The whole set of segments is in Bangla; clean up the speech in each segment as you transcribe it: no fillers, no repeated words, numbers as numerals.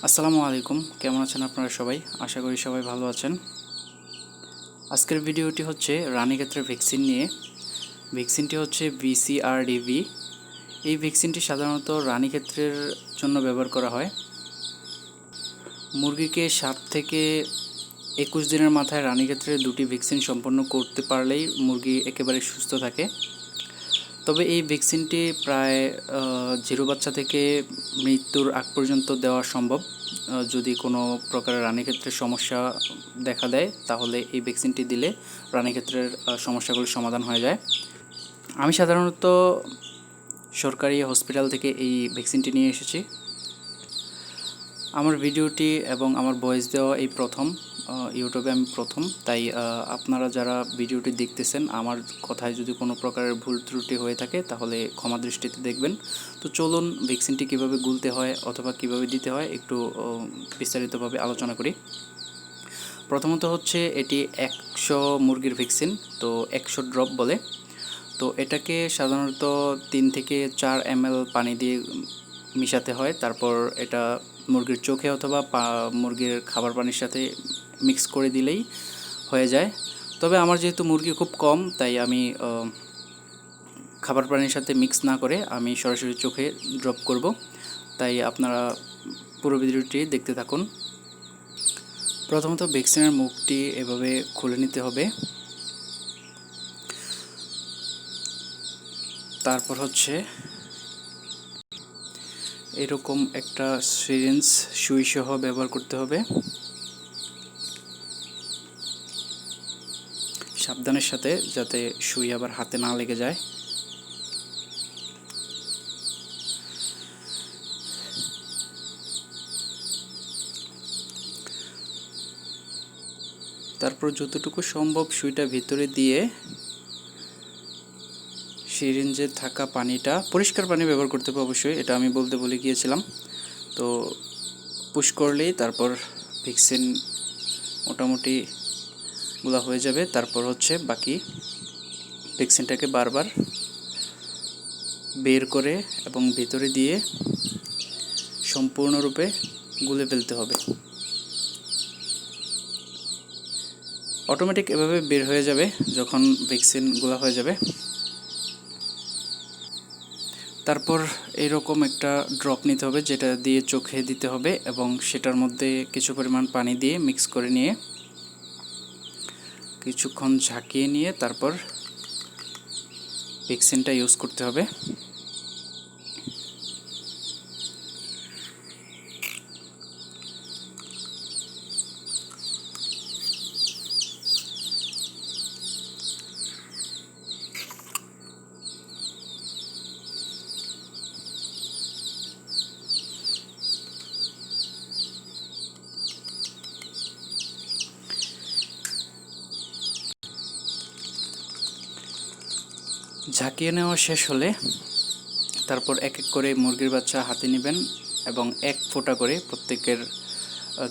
আসসালামু আলাইকুম, কেমন আছেন আপনারা সবাই? আশা করি সবাই ভালো আছেন। আজকের ভিডিওটি হচ্ছে রানীক্ষেতের ভ্যাকসিন নিয়ে। ভ্যাকসিনটি হচ্ছে BCRDV। এই ভ্যাকসিনটি সাধারণত রানীক্ষেতের জন্য ব্যবহার করা হয়। মুরগিকে 7 থেকে 21 দিনের মাথায় রানীক্ষেতের 2টি ভ্যাকসিন সম্পন্ন করতে পারলেই মুরগি একেবারে সুস্থ থাকে। তবে এই ভ্যাকসিনটি প্রায় 0 বাচ্চা থেকে মৃত্যুর আগ পর্যন্ত দেওয়া সম্ভব। যদি কোনো প্রকারের রানীক্ষেতের সমস্যা দেখা দেয় তাহলে এই ভ্যাকসিনটি দিলে রানীক্ষেতের সমস্যাগুলো সমাধান হয়ে যায়। আমি সাধারণত সরকারি হসপিটাল থেকে এই ভ্যাকসিনটি নিয়ে এসেছি। আমার ভিডিওটি এবং আমার ভয়েস দেওয়া এই প্রথম, ইউটিউবে আমি প্রথম, তাই আপনারা যারা ভিডিওটি দেখতেছেন আমার কথায় যদি কোনো প্রকারের ভুল ত্রুটি হয়ে থাকে তাহলে ক্ষমা দৃষ্টিতে দেখবেন। তো চলুন ভ্যাকসিনটি কিভাবে গুলতে হয় অথবা কিভাবে দিতে হয় একটু বিস্তারিতভাবে আলোচনা করি। প্রথমত হচ্ছে এটি 100 মুরগির ভ্যাকসিন, তো 100 ড্রপ বলে। তো এটাকে সাধারণত 3 থেকে 4 ml পানি দিয়ে মিশাতে হয়। তারপর এটা মুরগির চোখে অথবা মুরগির খাবার পানির সাথে মিক্স করে দিলেই হয়ে যায়। তবে আমার যেহেতু মুরগি খুব কম তাই আমি খাবার পানির সাথে মিক্স না করে আমি সরাসরি চোখে ড্রপ করব। তাই আপনারা পুরো ভিডিওটি দেখতে থাকুন। প্রথমত ভ্যাকসিনের মুখটি এভাবে খুলে নিতে হবে। তারপর হচ্ছে এরকম একটা সিরিঞ্জ সুই সহ ব্যবহার করতে হবে। সাবধানের সাথে, যাতে সুই আবার হাতে না লেগে যায়। তারপর যতটুকু সম্ভব সুইটা ভিতরে দিয়ে সিরিঞ্জে থাকা পানিটা, পরিষ্কার পানি ব্যবহার করতে হবে অবশ্যই, এটা আমি বলতে ভুলে গিয়েছিলাম। তো পুশ করলেই তারপর ভ্যাকসিন মোটামুটি গুলা হয়ে যাবে। তারপর হচ্ছে বাকি ভ্যাকসিনটাকে বারবার বের করে এবং ভিতরে দিয়ে সম্পূর্ণরূপে গুলে ফেলতে হবে। অটোমেটিক এভাবে বের হয়ে যাবে যখন ভ্যাকসিন গুলা হয়ে যাবে। তারপর এইরকম একটা ড্রপ নিতে হবে যেটা দিয়ে চোখে দিতে হবে এবং সেটার মধ্যে কিছু পরিমাণ পানি দিয়ে মিক্স করে নিয়ে কিছুক্ষণ ঝাঁকিয়ে নিয়ে তারপর ভ্যাকসিনটা ইউজ করতে হবে। ঝাঁকিয়ে নেওয়া শেষ হলে তারপর এক এক করে মুরগির বাচ্চা হাতে নেবেন এবং এক ফোঁটা করে প্রত্যেকের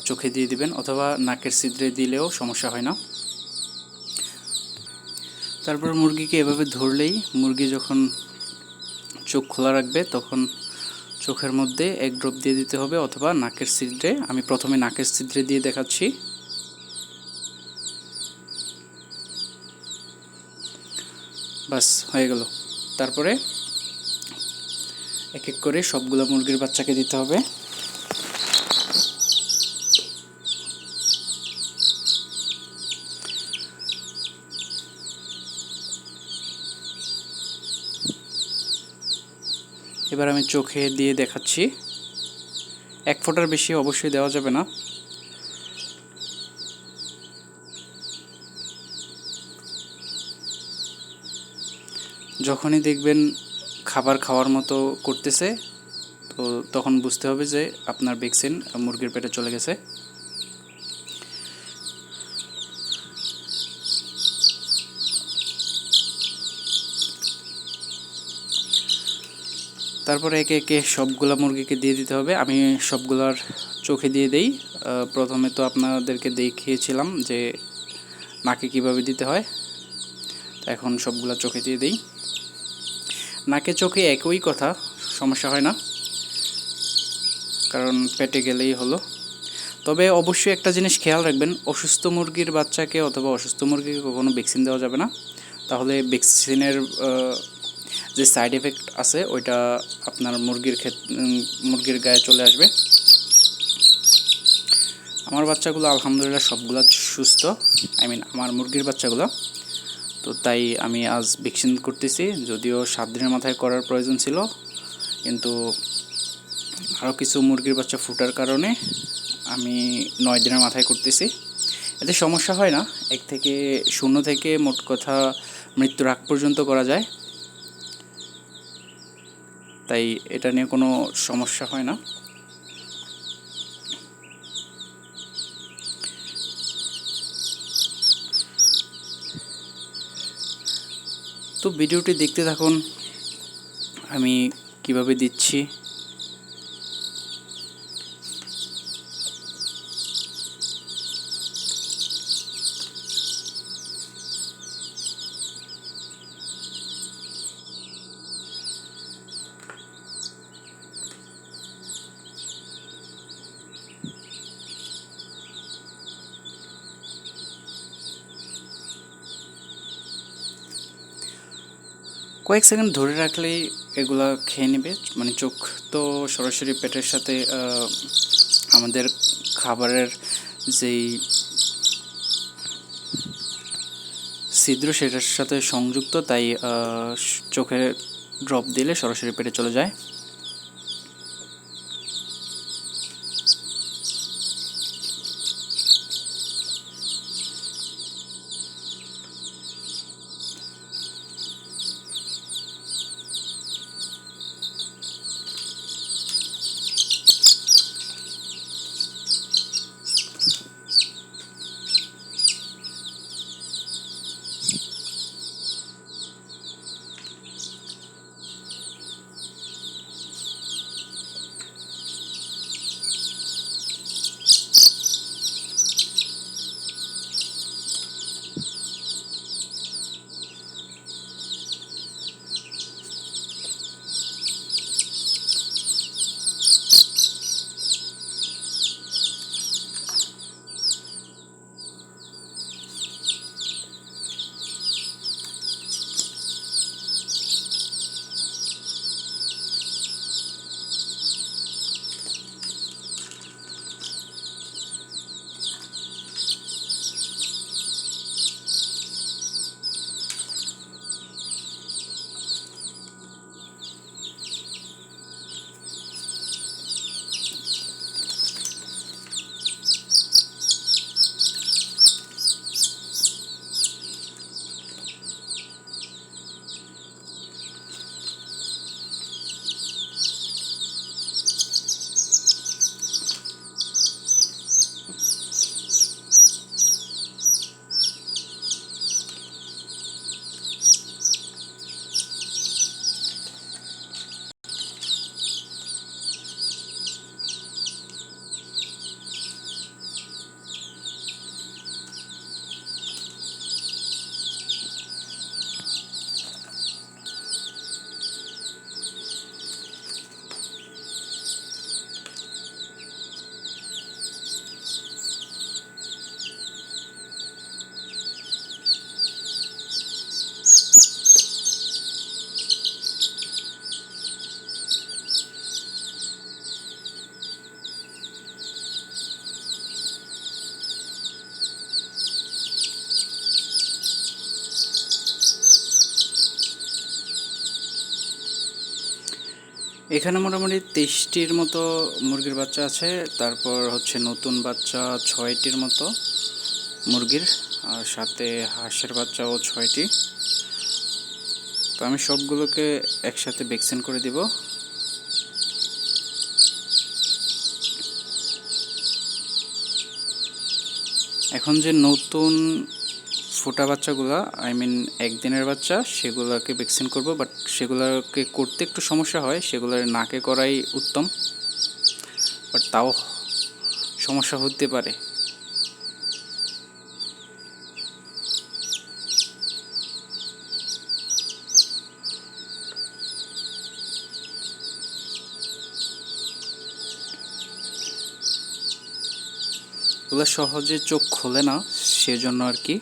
চোখে দিয়ে দিবেন অথবা নাকের ছিদ্রে দিলেও সমস্যা হয় না। তারপর মুরগিকে এভাবে ধরলেই মুরগি যখন চোখ খোলা রাখবে তখন চোখের মধ্যে এক ড্রপ দিয়ে দিতে হবে অথবা নাকের ছিদ্রে। আমি প্রথমে নাকের ছিদ্রে দিয়ে দেখাচ্ছি। বাস হয়ে গেল। তারপরে এক এক করে সবগুলো মুরগির বাচ্চাকে দিতে হবে। এবার আমি চোখে দিয়ে দেখাচ্ছি। এক ফোঁটার বেশি অবশ্যই দেওয়া যাবে না। যখনই দেখবেন খাবার খাওয়ার মতো করতেছে তো তখন বুঝতে হবে যে আপনার ভ্যাকসিন মুরগির পেটে চলে গেছে। তারপরে একে একে সবগুলা মুরগিকে দিয়ে দিতে হবে। আমি সবগুলার চোখে দিয়ে দেই। প্রথমে তো আপনাদেরকে দেখিয়েছিলাম যে নাকে কিভাবে দিতে হয়, এখন সবগুলা চোখে দিয়ে দেই। নাকে চোখে একই কথা, সমস্যা হয় না। কারণ পেটে গেলেই হলো। তবে অবশ্যই একটা জিনিস খেয়াল রাখবেন, অসুস্থ মুরগির বাচ্চাকে অথবা অসুস্থ মুরগিকে কখনো ভ্যাকসিন দেওয়া যাবে না। তাহলে ভ্যাকসিনের যে সাইড এফেক্ট আছে ওইটা আপনার মুরগির গায়ে চলে আসবে। আমার বাচ্চাগুলো আলহামদুলিল্লাহ সবগুলো সুস্থ, আমার মুরগির বাচ্চাগুলো। তো তাই আমি আজ ভ্যাকসিন করতেছি, যদিও 7 দিনের মাথায় করার প্রয়োজন ছিল, কিন্তু আরও কিছু মুরগির বাচ্চা ফুটার কারণে আমি 9 দিনের মাথায় করতেছি। এতে সমস্যা হয় না, 0 থেকে মোট কথা মৃত্যুর আগ পর্যন্ত করা যায়, তাই এটা নিয়ে কোনো সমস্যা হয় না। তো ভিডিওটি দেখতে থাকুন আমি কিভাবে দিচ্ছি। কয়েক সেকেন্ড ধরে রাখলেই এগুলা খেয়ে নেবে, মানে চোখ তো সরাসরি পেটের সাথে আমাদের খাবারের যেই ছিদ্র সেটার সাথে সংযুক্ত, তাই চোখে ড্রপ দিলে সরাসরি পেটে চলে যায়। এখানে মোটামুটি 23টির মতো মুরগির বাচ্চা আছে, তারপর হচ্ছে নতুন বাচ্চা 6টির মতো মুরগির, আর সাথে হাঁসের বাচ্চাও 6টি। তো আমি সবগুলোকে একসাথে ভ্যাকসিন করে দিব। এখন যে নতুন ফোটা বাচ্চাগুলো, একদিনের বাচ্চা, সেগুলোকে ভ্যাকসিন করব, বাট সেগুলোকে করতে একটু সমস্যা হয়, সেগুলোর নাকে করাই উত্তম, বাট তাও সমস্যা হতে পারে। এগুলো সহজে চোখ খোলে না, সেজন্য আর কি।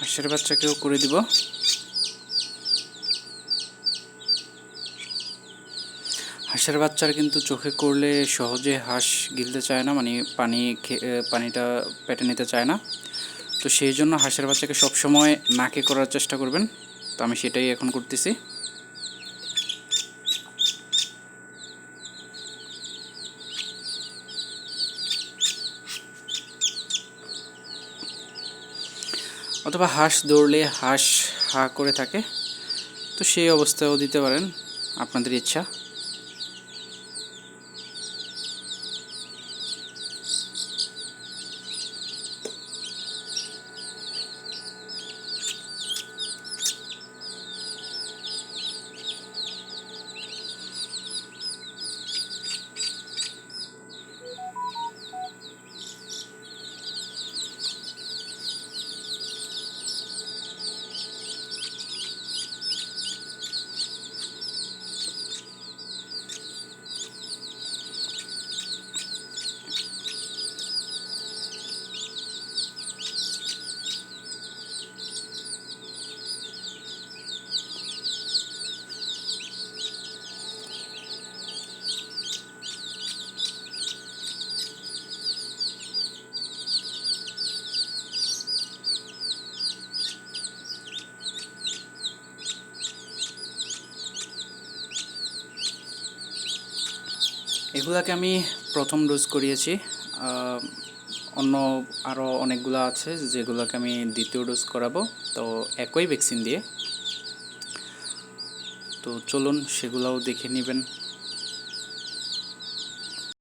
হাঁসের বাচ্চাকেও করে দিব। হাঁসের বাচ্চার কিন্তু চোখে করলে সহজে হাঁস গিলতে চায় না, মানে পানিটা পেটে নিতে চায় না। তো সেই জন্য হাঁসের বাচ্চাকে সবসময় নাকে করার চেষ্টা করবেন। তো আমি সেটাই এখন করতেছি। অথবা হাঁস দৌড়লে হাঁস হা করে থাকে, তো সেই অবস্থায়ও দিতে পারেন, আপনাদের ইচ্ছা। এগুলাকে আমি প্রথম ডোজ করিয়েছি। অন্য আরও অনেকগুলো আছে যেগুলোকে আমি দ্বিতীয় ডোজ করাবো, তো একই ভ্যাকসিন দিয়ে। তো চলুন সেগুলোও দেখে নেবেন।